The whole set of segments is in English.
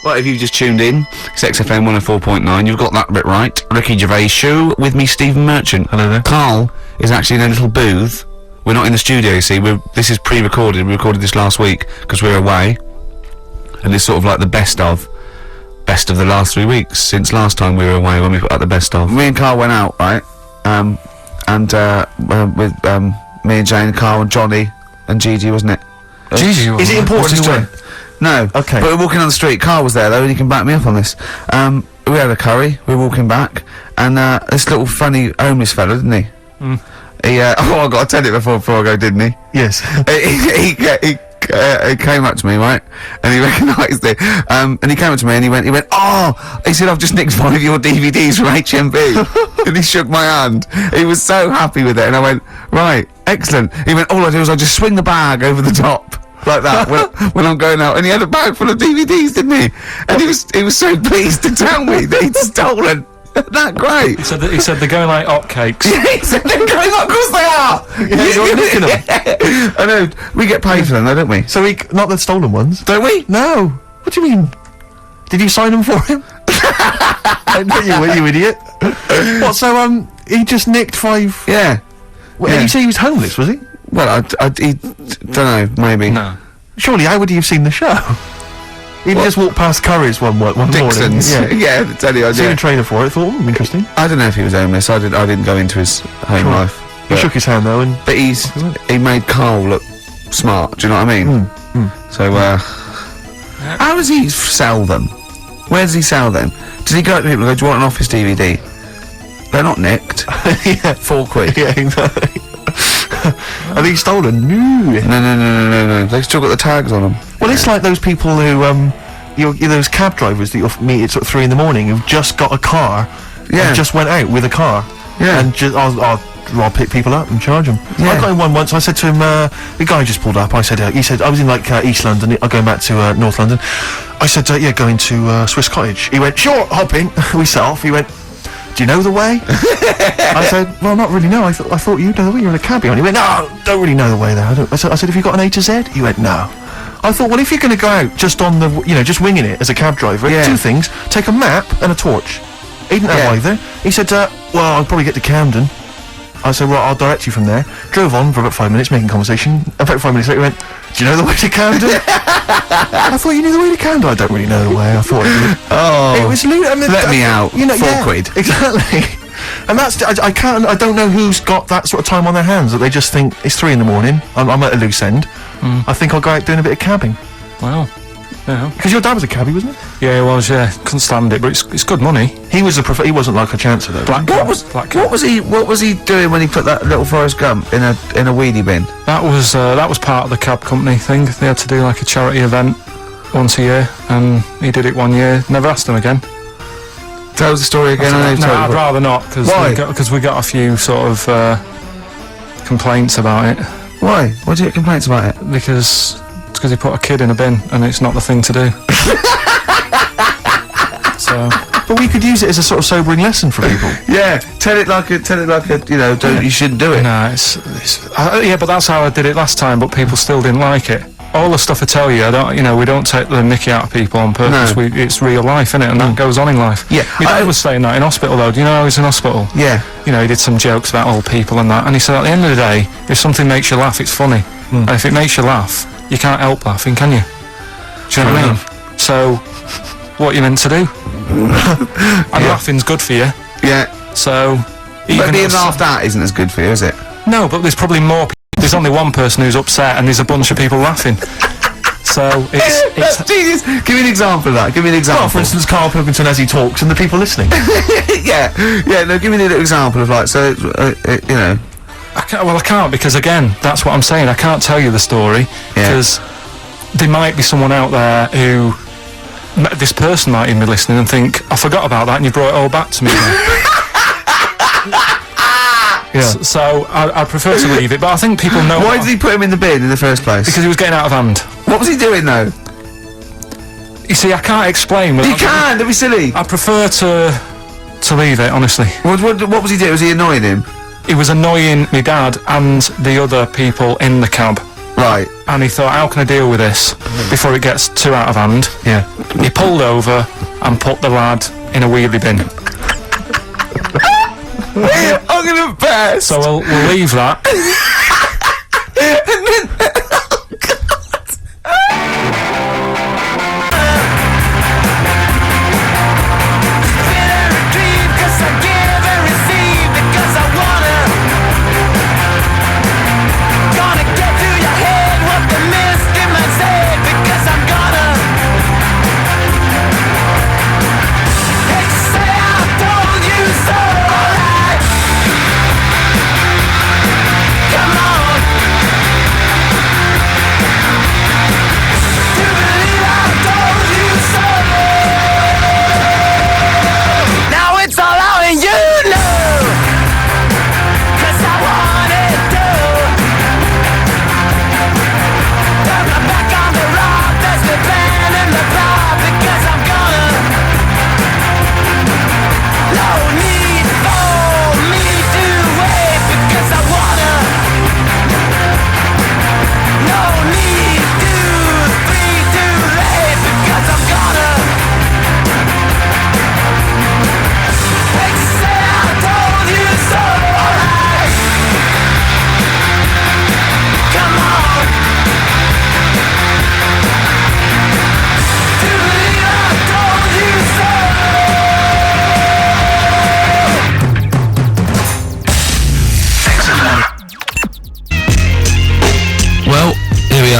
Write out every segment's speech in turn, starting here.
Well, if you've just tuned in, it's XFM 104.9, you've got that bit right. Ricky Gervais Show with me, Stephen Merchant. Hello there. Carl is actually in a little booth. We're not in the studio, you see. This is pre-recorded. We recorded this last week because we're away. And it's sort of like the best of the last 3 weeks since last time we were away when we put out the best of. Me and Carl went out, right? With me and Jane, Carl and Johnny and Gigi, wasn't it? Gigi, Is it important to win? No. Okay. But we're walking on the street. Carl was there though, and he can back me up on this. We had a curry. We were walking back, and this little funny homeless fella, didn't he? Mm. He. Oh, I got to tell it before I go, didn't he? Yes. He came up to me, right, and he recognised it. And he came up to me and he went, oh, he said, I've just nicked one of your DVDs from HMV. And he shook my hand. He was so happy with it, and I went, right, excellent. He went, all I do is I just swing the bag over the top. Like that when I'm going out, and he had a bag full of DVDs, didn't he? And he was so pleased to tell me that he'd stolen. That great. He said they're going like hotcakes. Yeah, he said they're going up, of course they are. Yeah, you're nicking them. I know. We get paid for them, though, don't we? So not the stolen ones. Don't we? No. What do you mean? Did you sign them for him? you idiot. What? So he just nicked 5. Yeah. Well, Did you say he was homeless? Was he? Well, I don't know, maybe. No. Surely, how would he have seen the show? He'd just walked past Curry's one Dixon's. morning. Yeah, to tell you, I Seen a did. trainer for it. Thought, interesting. I don't know if he was homeless. I didn't go into his home Sure. life. He shook his hand though, and But he made Carl look smart. Do you know what I mean? So, how does he sell them? Where does he sell them? Does he go up to people and go, do you want an Office DVD? They're not nicked. yeah, £4. yeah, exactly. Are these stolen? No. No. They've still got the tags on them. Well, it's like those people who, those cab drivers that you'll meet at sort of 3 in the morning who've just got a car, Yeah. and just went out with a car, Yeah. and just I'll pick people up and charge them. Yeah. I got in one once. I said to him, the guy just pulled up. I said, he said I was in like East London. I'm going back to North London. I said, yeah, going to Swiss Cottage. He went, sure, hop in. We set off. He went, do you know the way? I said, well, not really, no. I thought you'd know the way. You're in a cab. He went, no, don't really know the way there. I said, have you got an A to Z? He went, no. I thought, well, if you're going to go out just on the, just winging it as a cab driver, Yeah. 2 things: take a map and a torch. He didn't have either. He said, well, I'll probably get to Camden. I said, well, I'll direct you from there. Drove on for about 5 minutes, making conversation. About 5 minutes later, he went, do you know the way to Camden? I thought you knew the way to Camden. I don't really know the way. I thought you did. Oh. It was Let me out. £4. Exactly. And that's, I don't know who's got that sort of time on their hands, that they just think, it's 3 in the morning, I'm at a loose end, I think I'll go out doing a bit of cabbing. Wow. Yeah. Because your dad was a cabbie, wasn't he? Yeah, he was, yeah. Couldn't stand it, but it's good money. He was he wasn't like a chancer though. What was he doing when he put that little Forrest Gump in a weedy bin? That was part of the cab company thing. They had to do like a charity event once a year, and he did it one year. Never asked him again. Tell us the story again. I'd rather not, Why? Because we got a few sort of complaints about it. Why? Why do you get complaints about it? Because he put a kid in a bin, and it's not the thing to do. So. But we could use it as a sort of sobering lesson for people. Yeah, tell it like a, you shouldn't do it. No, yeah, but that's how I did it last time, but people still didn't like it. All the stuff I tell you, we don't take the mickey out of people on purpose. No. It's real life, innit? And that goes on in life. Yeah. My dad was saying that in hospital, though. Do you know how he was in hospital? Yeah. He did some jokes about old people and that, and he said at the end of the day, if something makes you laugh, it's funny. And if it makes you laugh, you can't help laughing, can you? Do you know what I mean? So, what you meant to do? And laughing's good for you. Yeah. So, But being laughed at isn't as good for you, is it? No, but there's probably more people. There's only one person who's upset, and there's a bunch of people laughing. So it's Jesus. Give me an example of that. Give me an example. Well, for instance, Carl Pilkington as he talks, and the people listening. yeah. No, give me an example of I can't, because again, that's what I'm saying. I can't tell you the story because there might be someone out there who. This person might even be listening and think, I forgot about that and you brought it all back to me. So I prefer to leave it, but I think people know. Why did he put him in the bin in the first place? Because he was getting out of hand. What was he doing though? You see, I can't explain. You can, don't be silly. I prefer to leave it, honestly. What was he doing? Was he annoying him? He was annoying my dad and the other people in the cab. Right. And he thought, how can I deal with this before it gets too out of hand? Yeah. He pulled over and put the lad in a wheelie bin. I'm gonna burst. So we'll leave that.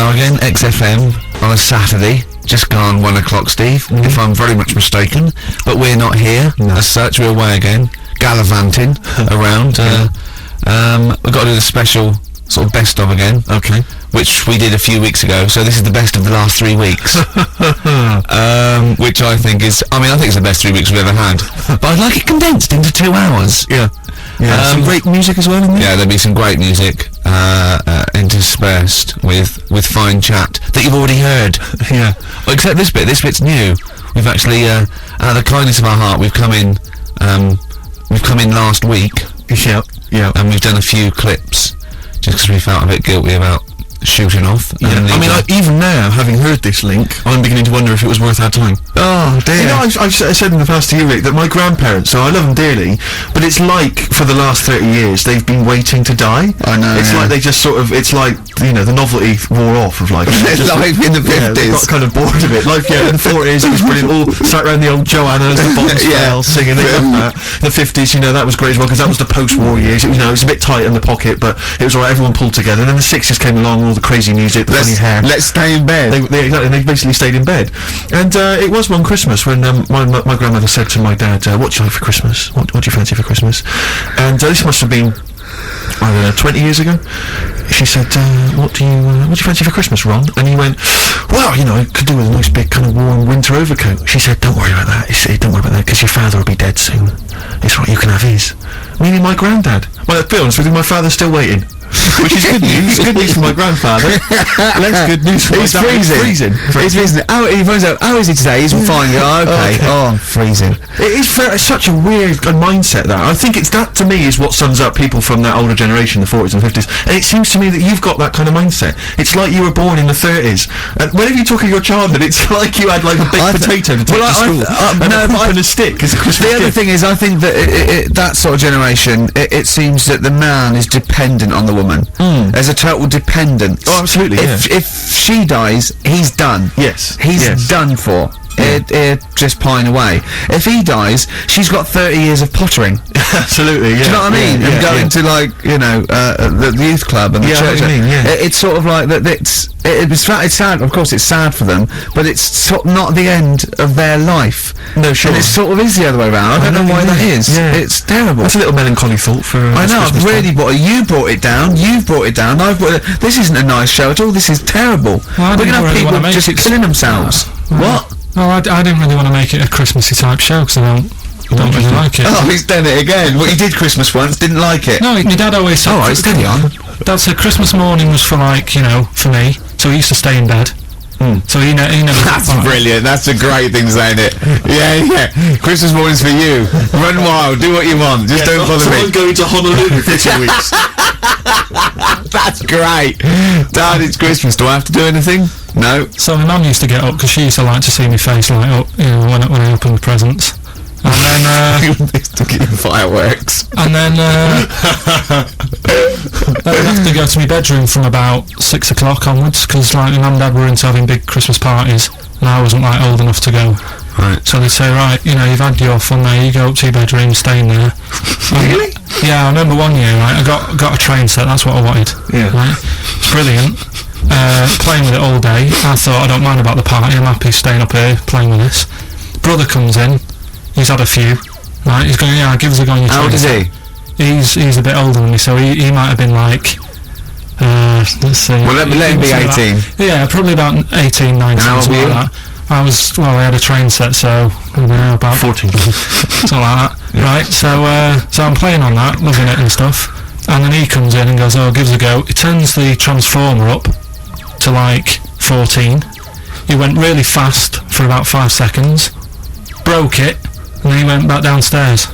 Again, XFM on a Saturday, just gone 1 o'clock, Steve, if I'm very much mistaken, but we're not here, as such, we're away again, gallivanting around, we've got to do the special sort of best of again, okay, which we did a few weeks ago, so this is the best of the last 3 weeks, which I think is, I think it's the best 3 weeks we've ever had, but I'd like it condensed into 2 hours. Yeah, some great music as well in there. Yeah, there'll be some great music interspersed with fine chat that you've already heard. Yeah. Well, except this bit. This bit's new. We've actually, out of the kindness of our heart, we've come in last week. Yeah. Yeah. And we've done a few clips just because we felt a bit guilty about shooting off. Yeah. Even now, having heard this link, I'm beginning to wonder if it was worth our time. Oh dear. You know, I've said in the past to you, Rick, that my grandparents, so I love them dearly, but it's like, for the last 30 years, they've been waiting to die. I know. It's like they just sort of, it's like, the novelty wore off of life. Life in the 50s. Yeah, they got kind of bored of it. Life, in the 40s, it was brilliant. All sat around the old Joannas, the Bottom Spell, singing. They loved that. The 50s, that was great as well, because that was the post-war years. It was a bit tight in the pocket, but it was alright, everyone pulled together. And then the 60s came along, all the crazy music, the funny hair. Let's stay in bed. They basically stayed in bed. And it was one Christmas when my grandmother said to my dad, what do you like for Christmas? What do you fancy for Christmas? And this must have been, I don't know, 20 years ago. She said, what do you fancy for Christmas, Ron? And he went, well, I could do with a nice big kind of warm winter overcoat. She said, don't worry about that. He said, don't worry about that, because your father will be dead soon. It's right, you can have his. Meaning my granddad. Well, to be honest with you, my father's still waiting. Which is good news. Good news for my grandfather. Less good news for my dad. He's freezing. He's freezing. How is he today? He's fine. Okay. Oh, I'm freezing. It is such a weird mindset, that. I think that, to me, is what sums up people from that older generation, the 40s and 50s. And it seems to me that you've got that kind of mindset. It's like you were born in the 30s. And whenever you talk of your childhood, it's like you had, like, a big potato to take to school. And a stick. The other thing is, I think that that sort of generation, it seems that the man is dependent on the woman. There's a total dependence. Oh, absolutely. If she dies, he's done. Yes. He's done for. Just pine away. If he dies, she's got 30 years of pottering. Absolutely, yeah. Do you know what I mean? And going to, like, the youth club and the church. It's sort of like that. It's sad. Of course, it's sad for them, but it's not the end of their life. No, sure. And it sort of is the other way around. I don't know why that is. Yeah. It's terrible. That's a little melancholy thought for. I know. I've really you brought it down. You've brought it down. I've brought it. This isn't a nice show at all. This is terrible. Well, we're gonna have people just killing themselves. What? Well, I didn't really want to make it a Christmassy type show because I don't really like it. Oh, he's done it again. Well, he did Christmas once, didn't like it. No, my dad always said... Oh, right, steady on. Dad said Christmas morning was for, like, for me, so he used to stay in bed. So he never... That's brilliant. That's a great thing, saying it. Yeah. Christmas morning's for you. Run wild, do what you want. Just don't bother me. I'm going to Honolulu for 2 weeks. That's great. Dad, it's Christmas. Do I have to do anything? No. So my mum used to get up because she used to like to see my face light up, you know, when I opened the presents. And then, Still getting fireworks. and then I'd have to go to my bedroom from about 6 o'clock onwards because, like, my mum and dad were into having big Christmas parties, and I wasn't like old enough to go. Right. So they'd say, right, you know, you've had your fun there, you go up to your bedroom, stay in there. Really? Yeah, I remember one year, right, I got a train set, that's what I wanted. Yeah. Right? It's brilliant. Playing with it all day. I thought, I don't mind about the party, I'm happy staying up here playing with this. Brother comes in, he's had a few, right, he's going, yeah, give us a go on your How old train is set. he? He's a bit older than me, so he might have been like, let's see. Well, let him be Something 18. Like, yeah, probably about 18, 19, how old something were you? like that. I was, well, I had a train set, so, I don't know, about 14. something like that. Right, so I'm playing on that, loving it and stuff, and then he comes in and goes, oh, give us a go. He turns the transformer up to like 14. He went really fast for about 5 seconds, broke it, and then he went back downstairs.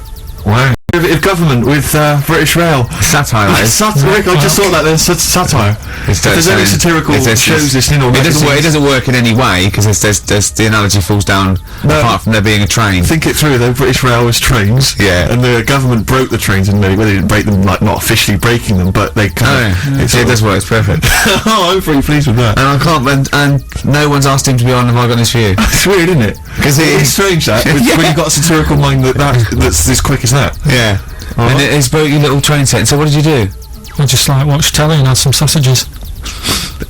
Wow. Derivative government with British Rail. Satire, that is. Satire. I just thought that there's satire. It's If there's any satirical shows listening or it doesn't work. It magazines, doesn't work in any way because there's the analogy falls down No. apart from there being a train. think it through. The British Rail was trains. Yeah. And the government broke the trains, and they didn't break them, like not officially breaking them, but they kind of. Yeah, it does work. It's perfect. Oh, I'm pretty pleased with that. And I can't. And no one's asked him to be on. Have I got this for you? It's weird, isn't it? Because It's strange that when you've got a satirical mind that's this quick as that. Yeah. And it's broke your little train set. So what did you do? I just like watched telly and had some sausages.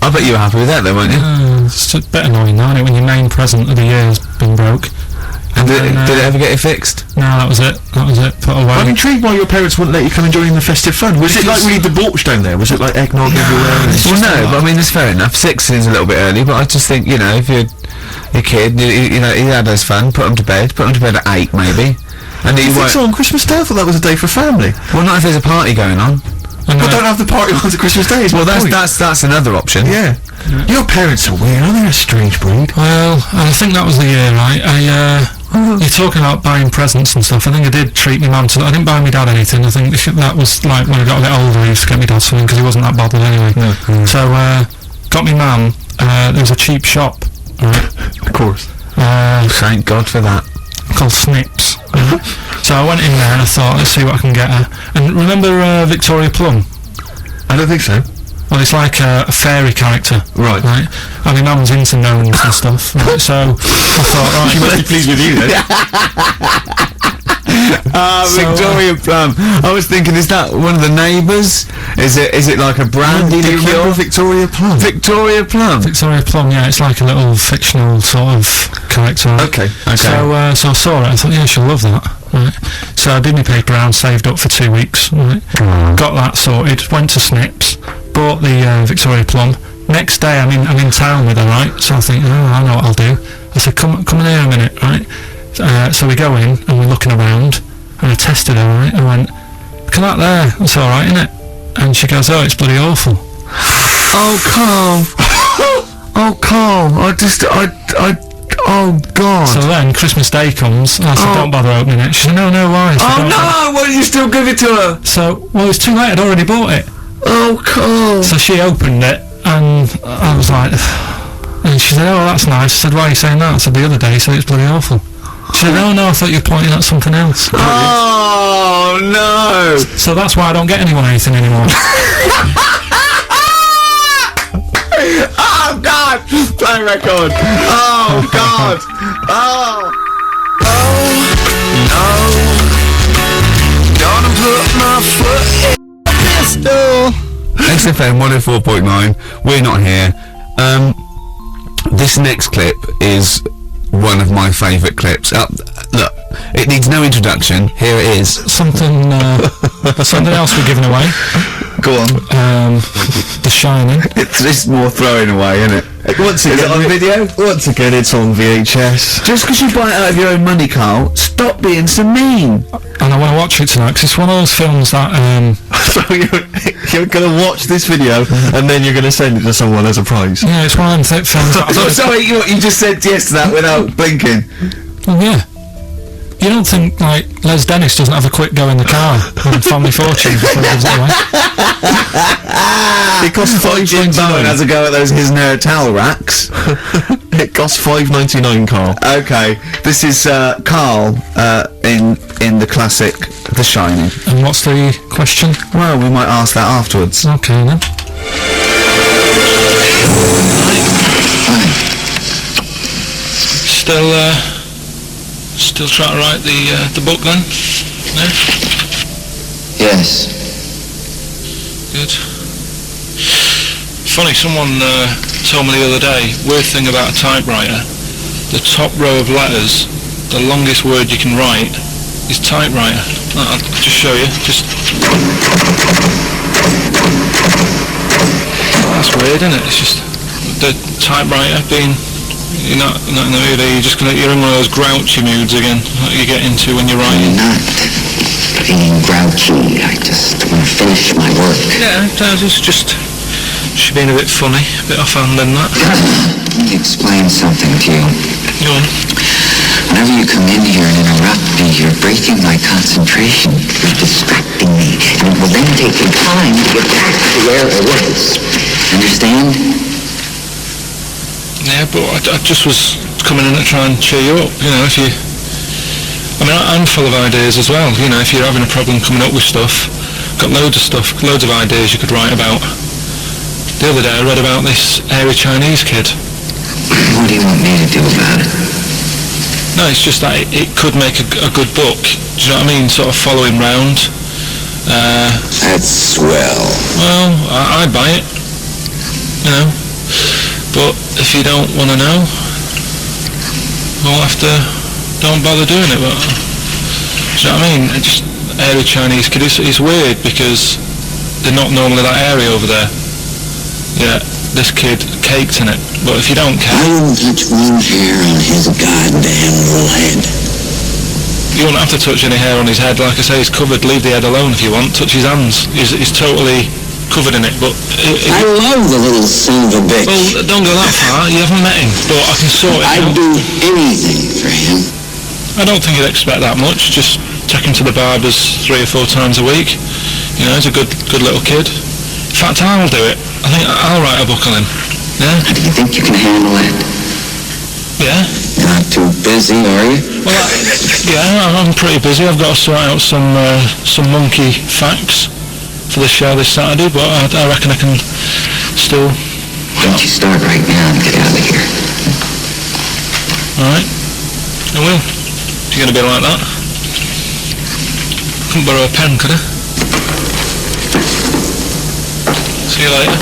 I bet you were happy with that, though, weren't you? It's a bit annoying now, isn't it, when your main present of the year has been broke. And did then, it ever get it fixed? No, that was it. Put away. I'm intrigued why your parents wouldn't let you come and join in the festive fun. Was it like really debauched down there? Was it like eggnog everywhere? Well, no, but I mean, it's fair enough. 6 is a little bit early, but I just think, you know, if you're a kid, you know, he had his fun, put him to bed at 8, maybe. And You he think won't. so on Christmas Day? I thought that was a day for family. Well, not if there's a party going on. And, But don't have the party on Christmas Day. Well, that's another option. Yeah. Your parents are weird, aren't they? A strange breed. well, I think that was the year, right? You're talking about buying presents and stuff. I think I did treat my mum to. I didn't buy my dad anything. I think that was like when I got a bit older, I used to get my dad something because he wasn't that bothered anyway. So got my mum. There was a cheap shop, right? Of course. Thank God for that. Called Snips. So I went in there and I thought, let's see what I can get her. And remember Victoria Plum? I don't think so. Well, it's like a fairy character. Right. Right. And my mum's into gnomes and stuff. Right? So I thought, right. She must be pleased with you then. Victoria Plum. I was thinking, is that one of the neighbours? Is it like a brandy Do you remember liqueur? Victoria Plum? Victoria Plum. Victoria Plum, yeah, it's like a little fictional sort of character. Right? Okay. So I saw it, I thought, yeah, she'll love that. Right. So I did my paper round, saved up for 2 weeks. Right. Got that sorted, went to Snips, bought the Victoria Plum. Next day I'm in town with her, right? So I think, oh, I know what I'll do. I said, come in here a minute, right? So we go in and we're looking around and I tested her, right? I went, look at that there, that's alright, isn't it? And she goes, oh, it's bloody awful. Oh, Carl. Oh, Carl. Oh, God. So then Christmas Day comes and I said, Oh. don't bother opening it. She said, no, why? I said, Oh, "Don't." no. Why did you still give it to her? So, well, it's too late, I'd already bought it. Oh, Carl. So she opened it and I was like, and she said, oh, that's nice. I said, why are you saying that? I said, the other day you said it's bloody awful. She said, oh, no, I thought you were pointing at something else. Oh, no. So that's why I don't get anyone anything anymore. Oh, God. Play record. Oh, God. Oh. No. Gonna put my foot in the pistol. XFM 104.9. We're not here. This next clip is one of my favourite clips. Look, it needs no introduction. Here it is. something else we're giving away. Go on. The Shining. It's more throwing away, isn't it? Once Is again, it on video? Once again, it's on VHS. Just because you buy it out of your own money, Carl, stop being so mean. And I want to watch it tonight because it's one of those films that So you're going to watch this video and then you're going to send it to someone as a prize. yeah, it's one of them films that Sorry, you just said yes to that without blinking. well, yeah. You don't think, like, Les Dennis doesn't have a quick go in the car with Family Fortune before he gives it away? It costs Jim Bowen £5.99. has a go at those his towel racks. It costs £5.99, Carl. Okay, this is Carl in the classic The Shining. And what's the question? Well, we might ask that afterwards. Okay, then. Still trying to write the book then? No? Yes. Good. Funny, someone told me the other day, weird thing about a typewriter, the top row of letters, the longest word you can write is typewriter. I'll just show you, That's weird, isn't it? It's just the typewriter being... You're not in the mood, are you? You're in one of those grouchy moods again, that you get into when you're writing. I'm not being grouchy. I just want to finish my work. Yeah, it's just... She's being a bit funny, a bit offhand in that. Let me explain something to you. Go on. Whenever you come in here and interrupt me, you're breaking my concentration. You're distracting me. And it will then take me time to get back to where I was. Understand? Yeah, but I just was coming in to try and cheer you up, you know, if you... I mean, I'm full of ideas as well, you know, if you're having a problem coming up with stuff, got loads of ideas you could write about. The other day I read about this airy Chinese kid. What do you want me to do about it? No, it's just that it could make a good book, do you know what I mean, sort of follow him round. That's swell. Well, I'd buy it, you know. But if you don't want to know, don't bother doing it. But do you know what I mean? Just airy Chinese kid. It's weird because they're not normally that airy over there. Yeah, this kid caked in it. But if you don't care, I wouldn't touch one hair on his goddamn little head. you won't have to touch any hair on his head. Like I say, he's covered. Leave the head alone if you want. Touch his hands. He's totally covered in it. But I love the little son of a bitch. well, don't go that far. You haven't met him, but I can sort it I'd out. do anything for him. I don't think you'd expect that much. Just take him to the barbers 3 or 4 times a week. You know, he's a good little kid. In fact, I'll do it. I think I'll write a book on him. Yeah? Do you think you can handle that? Yeah? Not too busy, are you? Well, yeah, I'm pretty busy. I've got to sort out some monkey facts for the show this Saturday, but I reckon I can still... Why don't you start right now and get out of here? Alright. I will. If you're going to be like that. Couldn't borrow a pen, could I? See you later.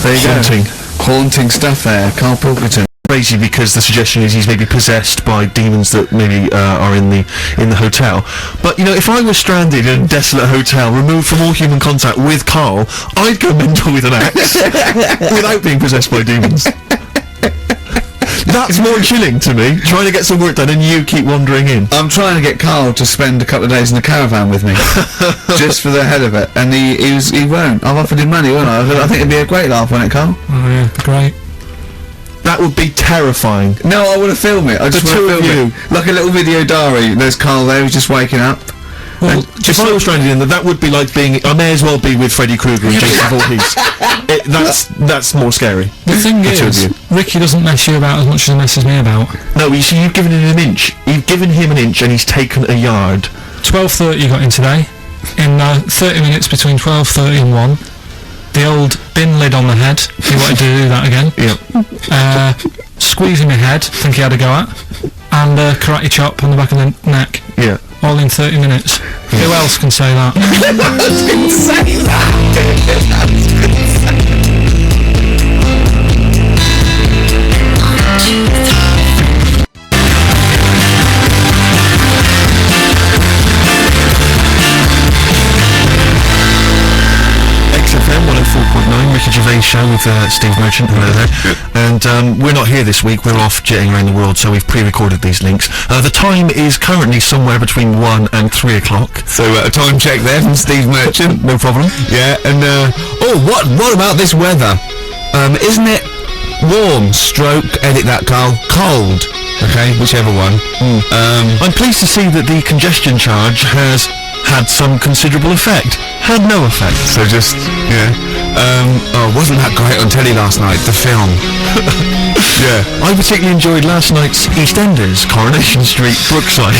There you Haunting. go. Haunting stuff there, Carl Pilkington. Crazy because the suggestion is he's maybe possessed by demons that maybe are in the hotel. But you know, if I was stranded in a desolate hotel, removed from all human contact with Carl, I'd go mental with an axe without being possessed by demons. That's more chilling to me. Trying to get some work done and you keep wandering in. I'm trying to get Carl to spend a couple of days in the caravan with me, just for the head of it, and he won't. I've offered him money, won't I? I think it'd be a great laugh, wouldn't it, Carl? Oh, yeah, great. That would be terrifying. No, I want to film it. I just want two to of film you. it. Like a little video diary. There's Carl there, he's just waking up. Well, If I was stranded in that would be like being... I may as well be with Freddy Krueger and Jason Voorhees. That's more scary. the thing The two of is, you. Ricky doesn't mess you about as much as he messes me about. No, you see, you've given him an inch. You've given him an inch and he's taken a yard. 12:30 you got in today. In 30 minutes between 12:30 and 1. The old bin lid on the head. He wanted to do that again. Yep. Squeezing my head, think he had a go at. And karate chop on the back of the neck. Yeah. All in 30 minutes. Who else can say that? XFM 104.9, Ricky Gervais show with Steve Merchant. Hello there. And we're not here this week. We're off jetting around the world, so we've pre-recorded these links. The time is currently somewhere between 1 and 3 o'clock. So a time check there from Steve Merchant. No problem. Yeah, and what about this weather? Isn't it warm? Stroke, edit that, Carl. Cold. Okay, whichever one. I'm pleased to see that the congestion charge has had some considerable effect. Had no effect. So just, wasn't that great on telly last night, the film? Yeah. I particularly enjoyed last night's EastEnders, Coronation Street, Brookside.